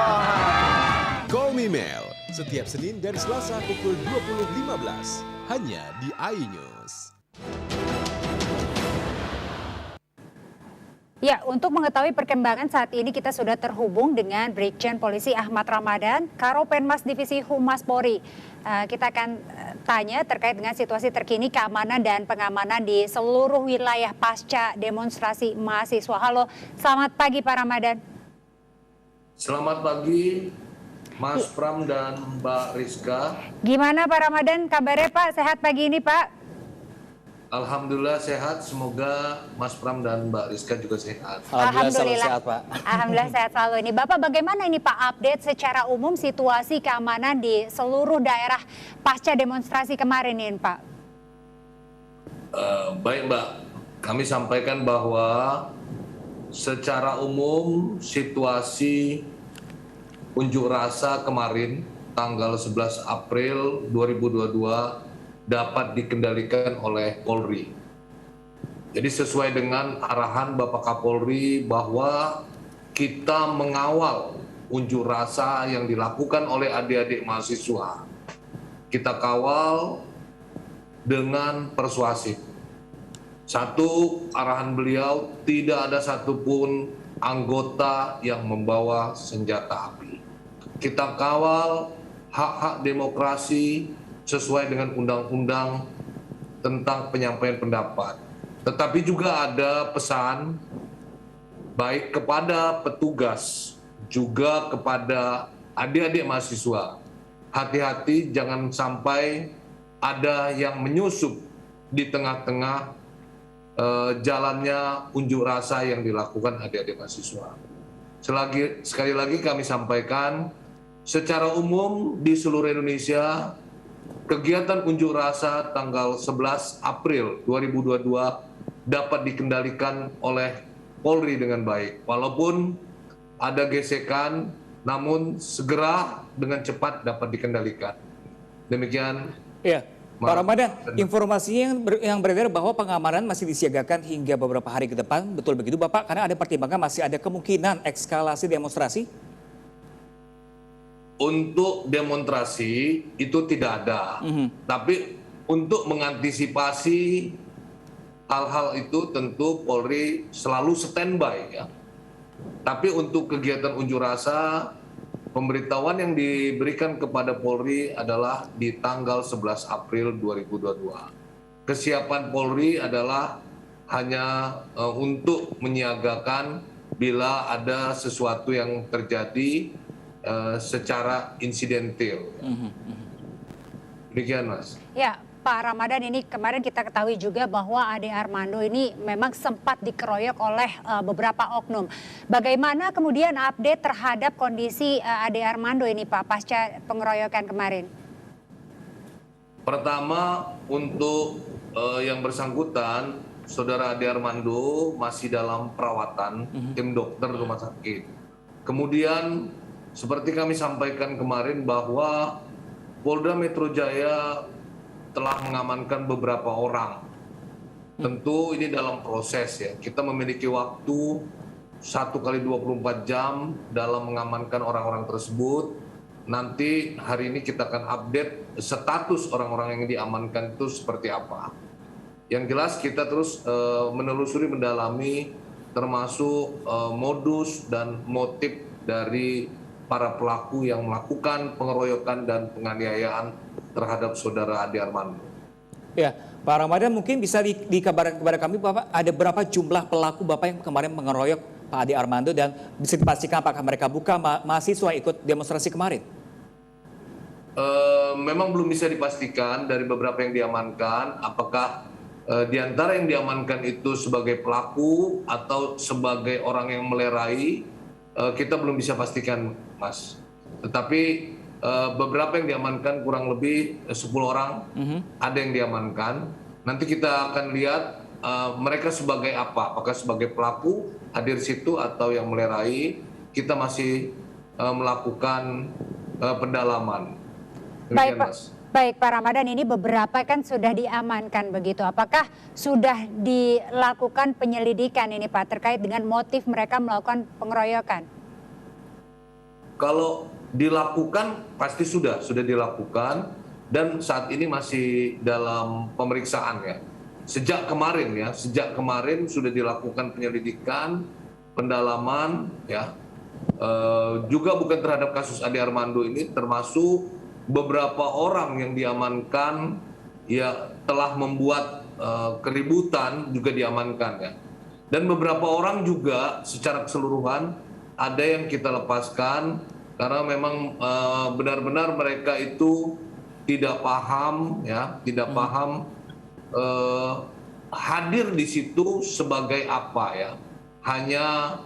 Call Me Mel setiap Senin dan Selasa pukul 20.15 hanya di iNews. Ya, untuk mengetahui perkembangan saat ini kita sudah terhubung dengan Brigjen Polisi Ahmad Ramadan, Karopenmas Divisi Humas Polri. Kita akan tanya terkait dengan situasi terkini keamanan dan pengamanan di seluruh wilayah pasca demonstrasi mahasiswa. Halo, selamat pagi Pak Ramadan. Selamat pagi Mas Pram dan Mbak Rizka. Gimana Pak Ramadan, kabarnya Pak? Sehat pagi ini Pak? Alhamdulillah sehat, semoga Mas Pram dan Mbak Rizka juga sehat. Alhamdulillah sehat Pak. Alhamdulillah sehat selalu ini. Bapak bagaimana ini Pak update secara umum situasi keamanan di seluruh daerah pasca demonstrasi kemarin ini Pak? Baik Mbak, kami sampaikan bahwa secara umum situasi unjuk rasa kemarin tanggal 11 April 2022 dapat dikendalikan oleh Polri. Jadi sesuai dengan arahan Bapak Kapolri bahwa kita mengawal unjuk rasa yang dilakukan oleh adik-adik mahasiswa. Kita kawal dengan persuasif. Satu, arahan beliau tidak ada satupun anggota yang membawa senjata api. Kita kawal hak-hak demokrasi sesuai dengan undang-undang tentang penyampaian pendapat. Tetapi juga ada pesan baik kepada petugas juga kepada adik-adik mahasiswa. Hati-hati jangan sampai ada yang menyusup di tengah-tengah jalannya unjuk rasa yang dilakukan adik-adik mahasiswa. Sekali lagi kami sampaikan secara umum di seluruh Indonesia kegiatan unjuk rasa tanggal 11 April 2022 dapat dikendalikan oleh Polri dengan baik. Walaupun ada gesekan, namun segera dengan cepat dapat dikendalikan. Demikian. Ya, Pak Ramadan, informasinya yang beredar bahwa pengamanan masih disiagakan hingga beberapa hari ke depan, betul begitu Bapak? Karena ada pertimbangan masih ada kemungkinan eskalasi demonstrasi? Untuk demonstrasi itu tidak ada, tapi untuk mengantisipasi hal-hal itu tentu Polri selalu standby ya. Tapi untuk kegiatan unjuk rasa, pemberitahuan yang diberikan kepada Polri adalah di tanggal 11 April 2022. Kesiapan Polri adalah hanya untuk menyiagakan bila ada sesuatu yang terjadi secara insidentil. Demikian, Mas. Ya, Pak Ramadan, ini kemarin kita ketahui juga bahwa Ade Armando ini memang sempat dikeroyok oleh beberapa oknum. Bagaimana kemudian update terhadap kondisi Ade Armando ini Pak pasca pengeroyokan kemarin? Pertama, untuk yang bersangkutan, Saudara Ade Armando masih dalam perawatan tim dokter rumah sakit. Kemudian, seperti kami sampaikan kemarin bahwa Polda Metro Jaya telah mengamankan beberapa orang. Tentu ini dalam proses ya. Kita memiliki waktu 1x24 jam dalam mengamankan orang-orang tersebut. Nanti hari ini kita akan update status orang-orang yang diamankan itu seperti apa. Yang jelas kita terus menelusuri, mendalami termasuk modus dan motif dari para pelaku yang melakukan pengeroyokan dan penganiayaan terhadap Saudara Ade Armando. Ya, Pak Ramadan mungkin bisa dikabarkan kepada kami Bapak, ada berapa jumlah pelaku Bapak yang kemarin mengeroyok Pak Ade Armando dan bisa dipastikan apakah mereka bukan mahasiswa ikut demonstrasi kemarin? Memang belum bisa dipastikan dari beberapa yang diamankan, apakah di antara yang diamankan itu sebagai pelaku atau sebagai orang yang melerai, kita belum bisa pastikan, Mas. Tetapi beberapa yang diamankan, kurang lebih 10 orang, ada yang diamankan. Nanti kita akan lihat mereka sebagai apa, apakah sebagai pelaku hadir situ atau yang melerai. Kita masih melakukan pendalaman. Baik Pak. Baik Pak Ramadan, ini beberapa kan sudah diamankan begitu. Apakah sudah dilakukan penyelidikan ini Pak terkait dengan motif mereka melakukan pengeroyokan? Kalau dilakukan pasti sudah dilakukan dan saat ini masih dalam pemeriksaan ya. Sejak kemarin sudah dilakukan penyelidikan, pendalaman ya. Juga bukan terhadap kasus Ade Armando ini, termasuk beberapa orang yang diamankan ya telah membuat keributan juga diamankan ya. Dan beberapa orang juga secara keseluruhan ada yang kita lepaskan karena memang benar-benar mereka itu tidak paham ya, tidak paham hadir di situ sebagai apa ya. Hanya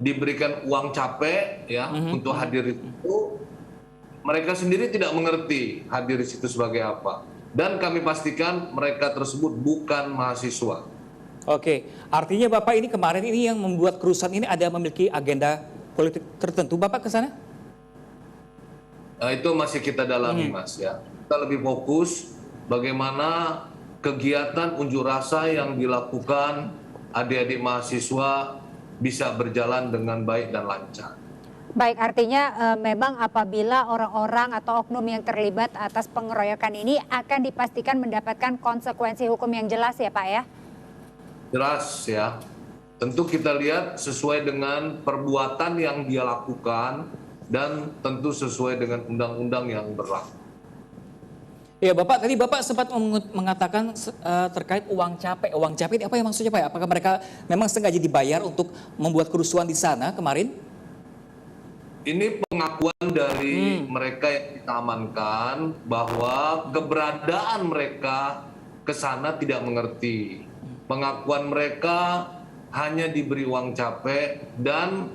diberikan uang capek ya untuk hadir itu. Mereka sendiri tidak mengerti hadir di situ sebagai apa. Dan kami pastikan mereka tersebut bukan mahasiswa. Oke, artinya Bapak ini kemarin ini yang membuat kerusuhan ini ada memiliki agenda politik tertentu Bapak ke sana? Itu masih kita dalami Mas ya. Kita lebih fokus bagaimana kegiatan unjuk rasa yang dilakukan adik-adik mahasiswa bisa berjalan dengan baik dan lancar. Baik, artinya memang apabila orang-orang atau oknum yang terlibat atas pengeroyokan ini akan dipastikan mendapatkan konsekuensi hukum yang jelas ya Pak ya? Jelas ya. Tentu kita lihat sesuai dengan perbuatan yang dia lakukan dan tentu sesuai dengan undang-undang yang berlaku. Ya Bapak, tadi Bapak sempat mengatakan terkait uang capek. Uang capek ini apa yang maksudnya Pak? Apakah mereka memang sengaja dibayar untuk membuat kerusuhan di sana kemarin? Ini pengakuan dari mereka yang kita amankan bahwa keberadaan mereka ke sana tidak mengerti. Pengakuan mereka hanya diberi uang capek dan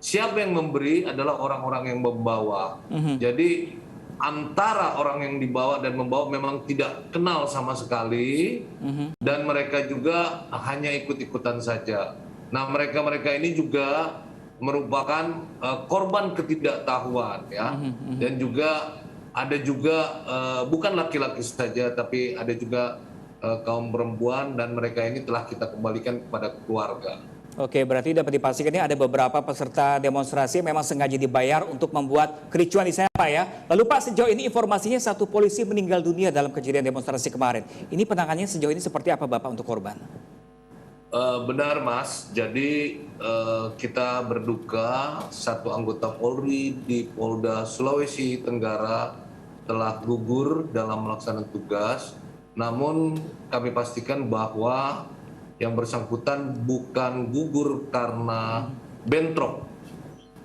siapa yang memberi adalah orang-orang yang membawa. Jadi antara orang yang dibawa dan membawa memang tidak kenal sama sekali dan mereka juga hanya ikut-ikutan saja. Nah mereka-mereka ini juga merupakan korban ketidaktahuan ya, dan juga ada bukan laki-laki saja, tapi ada juga kaum perempuan, dan mereka ini telah kita kembalikan kepada keluarga. Oke, berarti dapat dipastikan ini ada beberapa peserta demonstrasi memang sengaja dibayar untuk membuat kericuan di sana, Pak ya. Lalu Pak, sejauh ini informasinya satu polisi meninggal dunia dalam kejadian demonstrasi kemarin. Ini penanganannya sejauh ini seperti apa Bapak untuk korban? Benar Mas, jadi kita berduka satu anggota Polri di Polda Sulawesi Tenggara telah gugur dalam melaksanakan tugas. Namun kami pastikan bahwa yang bersangkutan bukan gugur karena bentrok,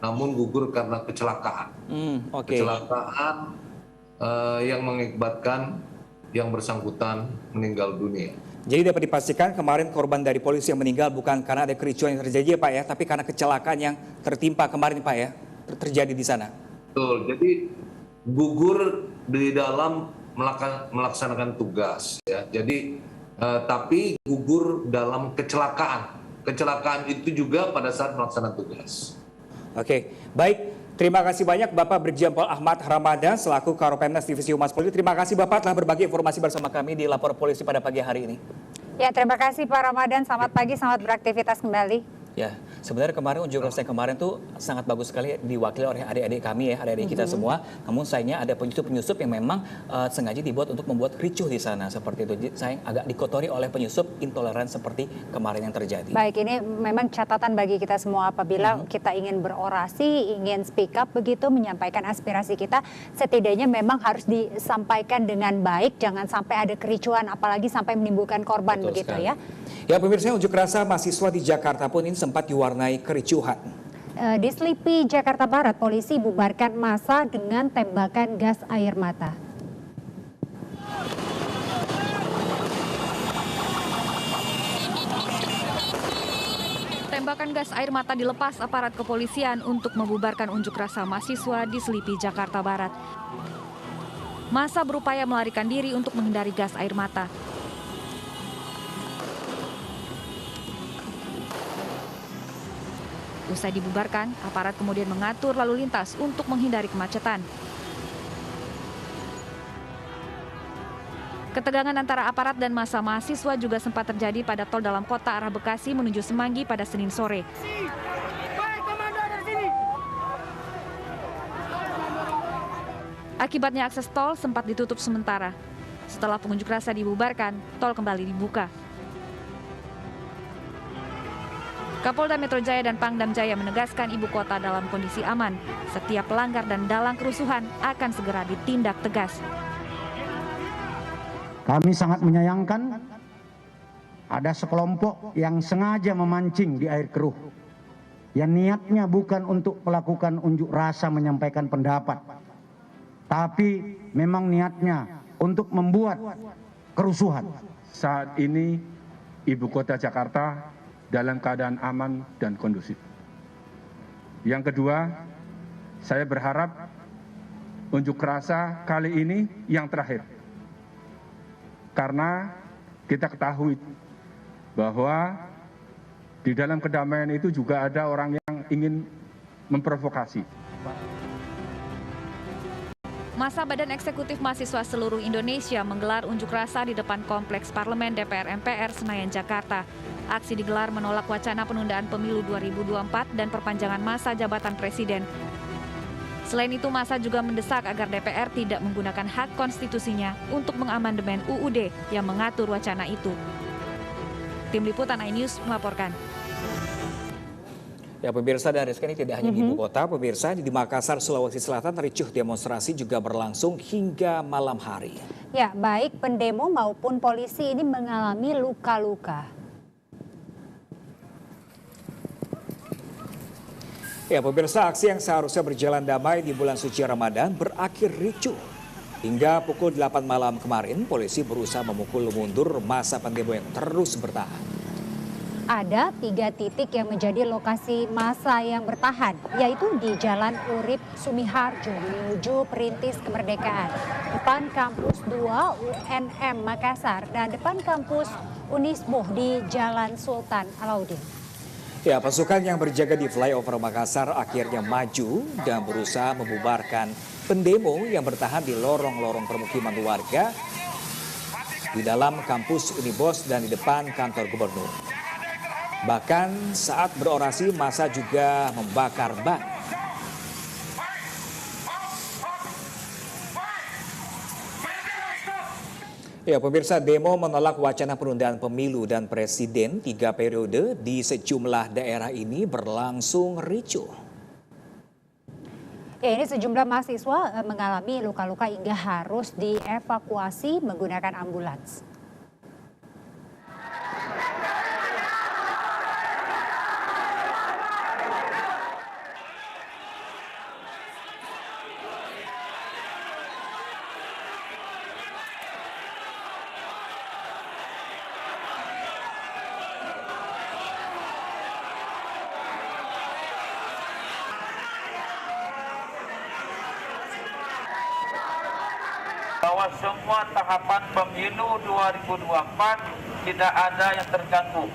namun gugur karena kecelakaan. Kecelakaan yang mengakibatkan yang bersangkutan meninggal dunia. Jadi dapat dipastikan kemarin korban dari polisi yang meninggal bukan karena ada kericuan yang terjadi ya Pak ya, tapi karena kecelakaan yang tertimpa kemarin Pak ya, terjadi di sana. Betul, jadi gugur di dalam melaksanakan tugas ya. Jadi tapi gugur dalam kecelakaan. Kecelakaan itu juga pada saat melaksanakan tugas. Oke, baik. Terima kasih banyak Bapak Brigjen Pol Ahmad Ramadan selaku Karopemnas Divisi Humas Polri. Terima kasih Bapak telah berbagi informasi bersama kami di Lapor Polisi pada pagi hari ini. Ya, terima kasih Pak Ramadan. Selamat pagi, selamat beraktivitas kembali. Ya, sebenarnya kemarin unjuk rasa kemarin tuh sangat bagus sekali diwakili oleh adik-adik kami ya, adik-adik kita semua. Namun sayangnya ada penyusup-penyusup yang memang sengaja dibuat untuk membuat ricuh di sana seperti itu. Sayang agak dikotori oleh penyusup intoleran seperti kemarin yang terjadi. Baik, ini memang catatan bagi kita semua apabila kita ingin berorasi, ingin speak up begitu, menyampaikan aspirasi kita, setidaknya memang harus disampaikan dengan baik, jangan sampai ada kericuan, apalagi sampai menimbulkan korban. Betul begitu sekali. Ya. Ya pemirsa, unjuk rasa mahasiswa di Jakarta pun ini sempat diwarnai kericuhan. Di Selipi, Jakarta Barat, polisi bubarkan massa dengan tembakan gas air mata. Tembakan gas air mata dilepas aparat kepolisian untuk membubarkan unjuk rasa mahasiswa di Selipi, Jakarta Barat. Massa berupaya melarikan diri untuk menghindari gas air mata. Usai dibubarkan, aparat kemudian mengatur lalu lintas untuk menghindari kemacetan. Ketegangan antara aparat dan massa mahasiswa juga sempat terjadi pada tol dalam kota arah Bekasi menuju Semanggi pada Senin sore. Akibatnya akses tol sempat ditutup sementara. Setelah pengunjuk rasa dibubarkan, tol kembali dibuka. Kapolda Metro Jaya dan Pangdam Jaya menegaskan ibu kota dalam kondisi aman. Setiap pelanggar dan dalang kerusuhan akan segera ditindak tegas. Kami sangat menyayangkan ada sekelompok yang sengaja memancing di air keruh. Yang niatnya bukan untuk melakukan unjuk rasa menyampaikan pendapat. Tapi memang niatnya untuk membuat kerusuhan. Saat ini ibu kota Jakarta dalam keadaan aman dan kondusif. Yang kedua, saya berharap unjuk rasa kali ini yang terakhir. Karena kita ketahui bahwa di dalam kedamaian itu juga ada orang yang ingin memprovokasi. Masa Badan Eksekutif Mahasiswa seluruh Indonesia menggelar unjuk rasa di depan Kompleks Parlemen DPR MPR Senayan, Jakarta. Aksi digelar menolak wacana penundaan pemilu 2024 dan perpanjangan masa jabatan presiden. Selain itu, massa juga mendesak agar DPR tidak menggunakan hak konstitusinya untuk mengamandemen UUD yang mengatur wacana itu. Tim Liputan iNews melaporkan. Ya pemirsa, dan Rizka, ini tidak hanya di ibu kota, pemirsa di Makassar, Sulawesi Selatan, ricuh demonstrasi juga berlangsung hingga malam hari. Ya, baik pendemo maupun polisi ini mengalami luka-luka. Ya pemirsa, aksi yang seharusnya berjalan damai di bulan suci Ramadan berakhir ricuh. Hingga pukul 8 malam kemarin, polisi berusaha memukul mundur massa pendemo yang terus bertahan. Ada 3 titik yang menjadi lokasi massa yang bertahan, yaitu di Jalan Urip Sumiharjo menuju Perintis Kemerdekaan, depan kampus 2 UNM Makassar, dan depan kampus Unismuh di Jalan Sultan Alauddin. Ya, pasukan yang berjaga di flyover Makassar akhirnya maju dan berusaha membubarkan pendemo yang bertahan di lorong-lorong permukiman warga di dalam kampus Unibos dan di depan kantor gubernur. Bahkan saat berorasi massa juga membakar ban. Ya, pemirsa, demo menolak wacana penundaan pemilu dan presiden 3 periode di sejumlah daerah ini berlangsung ricuh. Ya, ini sejumlah mahasiswa mengalami luka-luka hingga harus dievakuasi menggunakan ambulans. Bahwa semua tahapan pemilu 2024 tidak ada yang terganggu.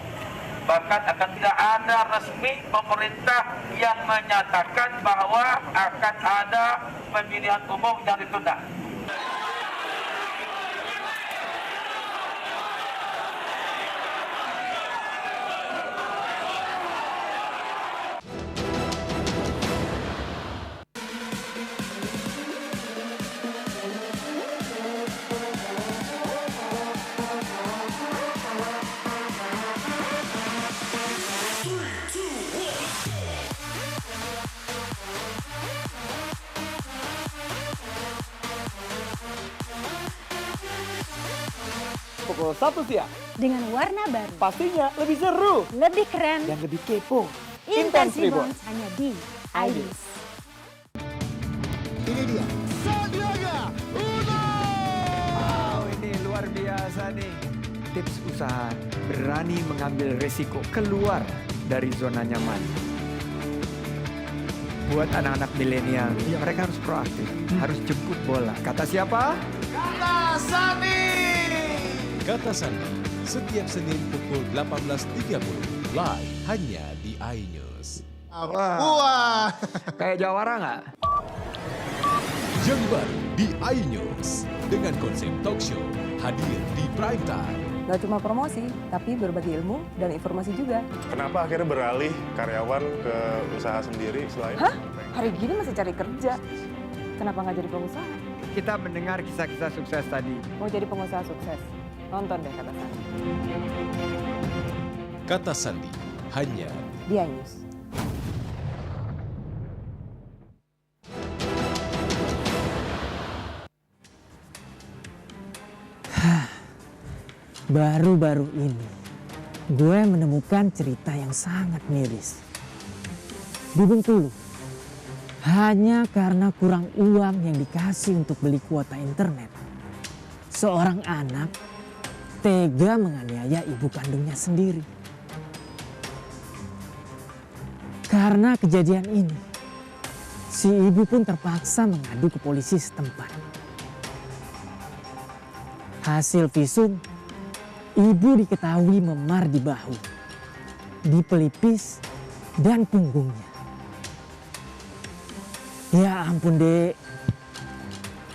Bahkan akan tidak ada resmi pemerintah yang menyatakan bahwa akan ada pemilihan umum yang ditunda. Pukul 1 siang. Dengan warna baru. Pastinya lebih seru. Lebih keren. Dan lebih kepo. Intense Reborns hanya di iNews. Ini dia. Sandiaga Uno. Wow, ini luar biasa nih. Tips usaha berani mengambil resiko keluar dari zona nyaman. Buat anak-anak milenial, mereka harus proaktif, harus jemput bola. Kata siapa? Kata Sandi. Kata Sandi, setiap Senin pukul 18.30, live hanya di iNews. Wah. Kayak Jawara nggak? Yang baru di iNews, dengan konsep talk show, hadir di prime time. Gak cuma promosi, tapi berbagi ilmu dan informasi juga. Kenapa akhirnya beralih karyawan ke usaha sendiri selain? Hah? Hari gini masih cari kerja. Kenapa nggak jadi pengusaha? Kita mendengar kisah-kisah sukses tadi. Mau jadi pengusaha sukses? Nonton deh Kata Sandi. Kata Sandi, hanya di iNews. Baru-baru ini, gue menemukan cerita yang sangat miris. Di Bengkulu, hanya karena kurang uang yang dikasih untuk beli kuota internet, seorang anak tega menganiaya ibu kandungnya sendiri. Karena kejadian ini, si ibu pun terpaksa mengadu ke polisi setempat. Hasil visum, ibu diketahui memar di bahu, di pelipis, dan punggungnya. Ya ampun dek,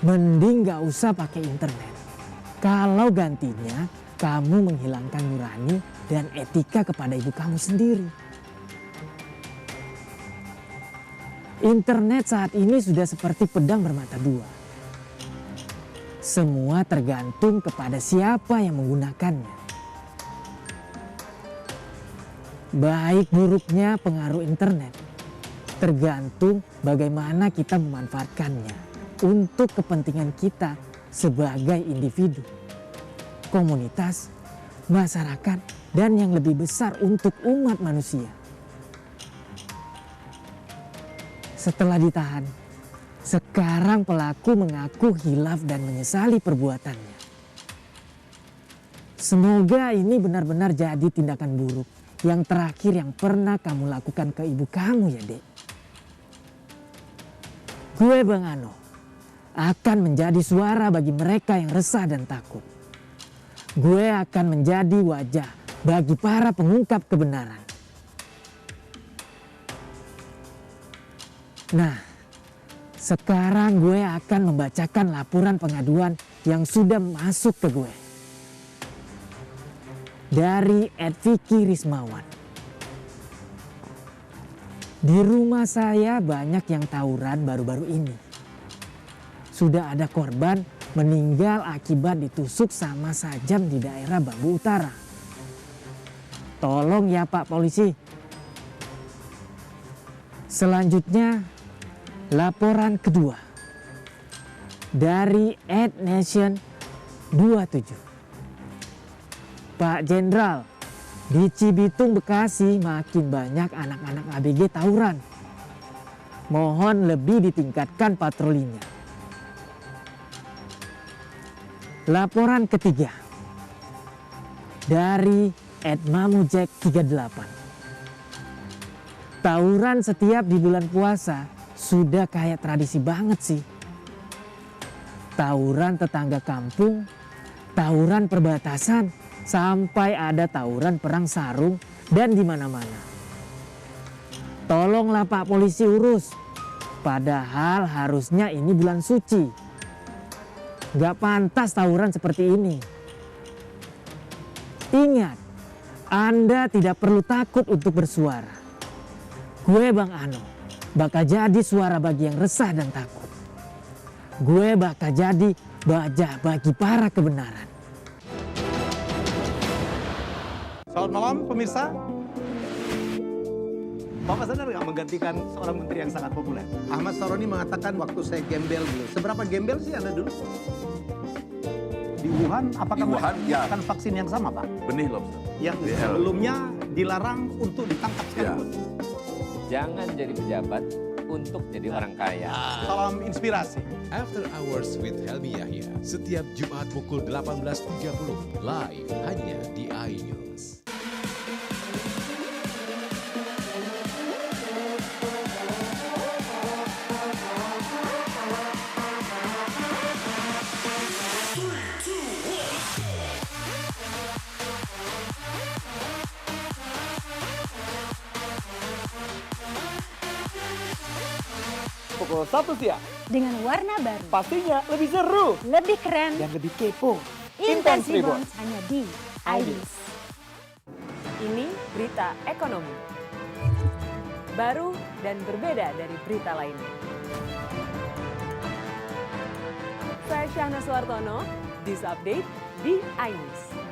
mending gak usah pakai internet. Kalau gantinya kamu menghilangkan nurani dan etika kepada ibu kamu sendiri. Internet saat ini sudah seperti pedang bermata dua. Semua tergantung kepada siapa yang menggunakannya. Baik buruknya pengaruh internet tergantung bagaimana kita memanfaatkannya untuk kepentingan kita sebagai individu, komunitas, masyarakat, dan yang lebih besar untuk umat manusia. Setelah ditahan, sekarang pelaku mengaku hilaf dan menyesali perbuatannya. Semoga ini benar-benar jadi tindakan buruk yang terakhir yang pernah kamu lakukan ke ibu kamu ya dek. Gue Bang Ano akan menjadi suara bagi mereka yang resah dan takut. Gue akan menjadi wajah bagi para pengungkap kebenaran. Nah, sekarang gue akan membacakan laporan pengaduan yang sudah masuk ke gue. Dari @Vicky Rismawan. Di rumah saya banyak yang tawuran baru-baru ini. Sudah ada korban meninggal akibat ditusuk sama sajam di daerah Bambu Utara. Tolong ya Pak Polisi. Selanjutnya, laporan kedua dari @nation27. Pak Jenderal, di Cibitung, Bekasi makin banyak anak-anak ABG tawuran. Mohon lebih ditingkatkan patrolinya. Laporan ketiga dari @mamujek38. Tawuran setiap di bulan puasa sudah kayak tradisi banget sih. Tawuran tetangga kampung, tawuran perbatasan, sampai ada tawuran perang sarung dan di mana-mana. Tolonglah Pak Polisi urus. Padahal harusnya ini bulan suci. Gak pantas tawuran seperti ini. Ingat, Anda tidak perlu takut untuk bersuara. Gue Bang Ano, bakal jadi suara bagi yang resah dan takut. Gue bakal jadi wajah bagi para kebenaran. Selamat malam pemirsa. Bapak sadar nggak menggantikan seorang menteri yang sangat populer? Ahmad Saroni mengatakan waktu saya gembel dulu. Seberapa gembel sih Anda dulu? Di Wuhan, apakah menggunakan vaksin yang sama Pak? Benih lobster. Yang sebelumnya dilarang untuk ditangkap sekalipun. Jangan jadi pejabat untuk jadi orang kaya. Salam inspirasi. After Hours with Helmi Yahya, setiap Jumat pukul 18.30, live hanya di iNews. Pukul 1 siang. Dengan warna baru. Pastinya lebih seru. Lebih keren. Dan lebih kepo. Intense Rebound hanya di iNews. Ini berita ekonomi. Baru dan berbeda dari berita lainnya. Saya Syahna Suartono, This Update di iNews.